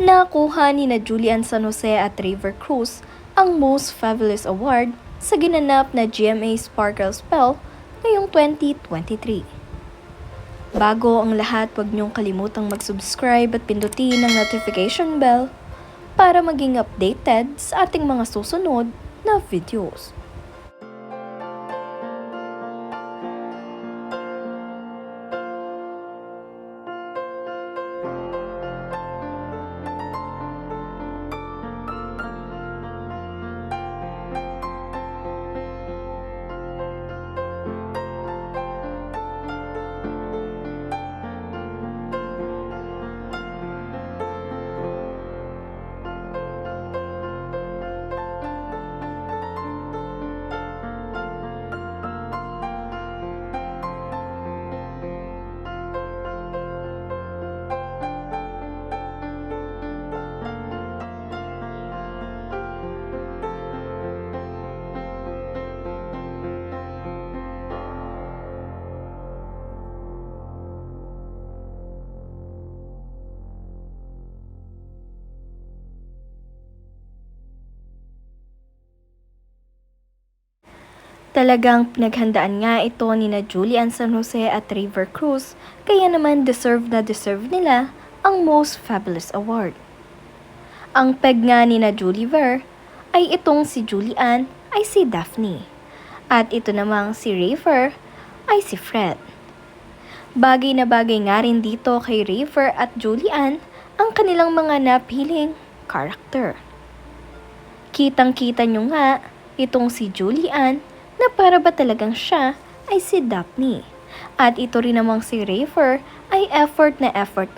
Nakuha ni na Julian San Jose at River Cruz ang Most Fabulous Award sa ginanap na GMA Sparkle Spell ngayong 2023. Bago ang lahat, huwag niyong kalimutang mag-subscribe at pindutin ang notification bell para maging updated sa ating mga susunod na videos. Talagang pinaghandaan nga ito ni na Julian San Jose at River Cruz, kaya naman deserve nila ang Most Fabulous Award. Ang peg nga ni na Juliver ay itong si Julian ay si Daphne, at ito namang si River ay si Fred. Bagay na bagay nga rin dito kay River at Julian ang kanilang mga napiling karakter. Kitang-kita nyo nga itong si Julian na para ba talagang siya ay si Daphne. At ito rin namang si River ay effort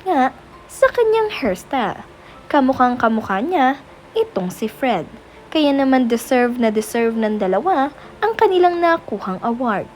nga sa kanyang hairstyle. Kamukhang kamukha niya itong si Fred. Kaya naman deserve ng dalawa ang kanilang nakuhang award.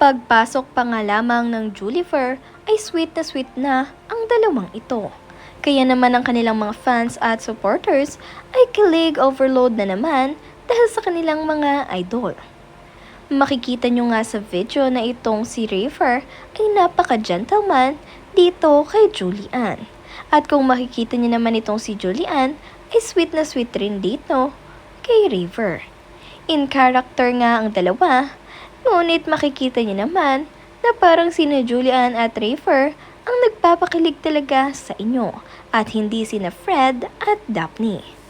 Pagpasok pa nga lamang ng Julifer ay sweet na ang dalawang ito. Kaya naman ang kanilang mga fans at supporters ay kilig overload na naman dahil sa kanilang mga idol. Makikita nyo nga sa video na itong si River ay napaka-gentleman dito kay Julian. At kung makikita nyo naman itong si Julian ay sweet rin dito kay River. In character nga ang dalawa, ngunit makikita niyo naman na parang sina Julian at River ang nagpapakilig talaga sa inyo at hindi sina Fred at Daphne.